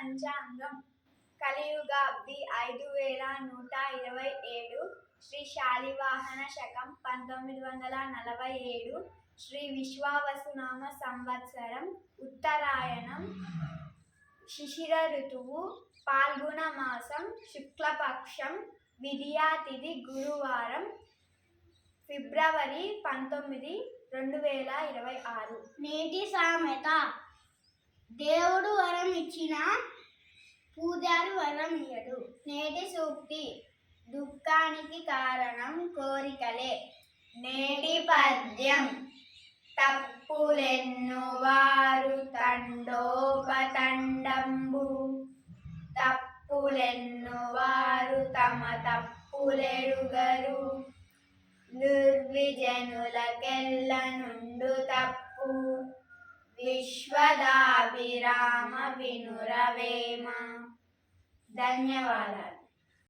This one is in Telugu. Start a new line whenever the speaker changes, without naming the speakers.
పంచాంగం కలియుగాబ్ది 5127 శ్రీ శాలివాహన శకం 1947 శ్రీ విశ్వావసునామ సంవత్సరం ఉత్తరాయణం శిశిర ఋతువు పాల్గొన మాసం శుక్లపక్షం విదియా తిథి గురువారం ఫిబ్రవరి 19, 2026.
నేటి సామెత దేవుడు వరం ఇచ్చిన పూజారి వరం ఇయ్యడు.
నేటి సూక్తి దుఃఖానికి కారణం కోరికలే. నేటి పద్యం తప్పులెన్నువారు తండోపతండంబు తప్పులెన్నువారు తమ తప్పులెరుగరు నిర్విజనులకెల్లనుండు తప్పు విశ్వదాభిరామ వినురవేమ. ధన్యవాదాలు.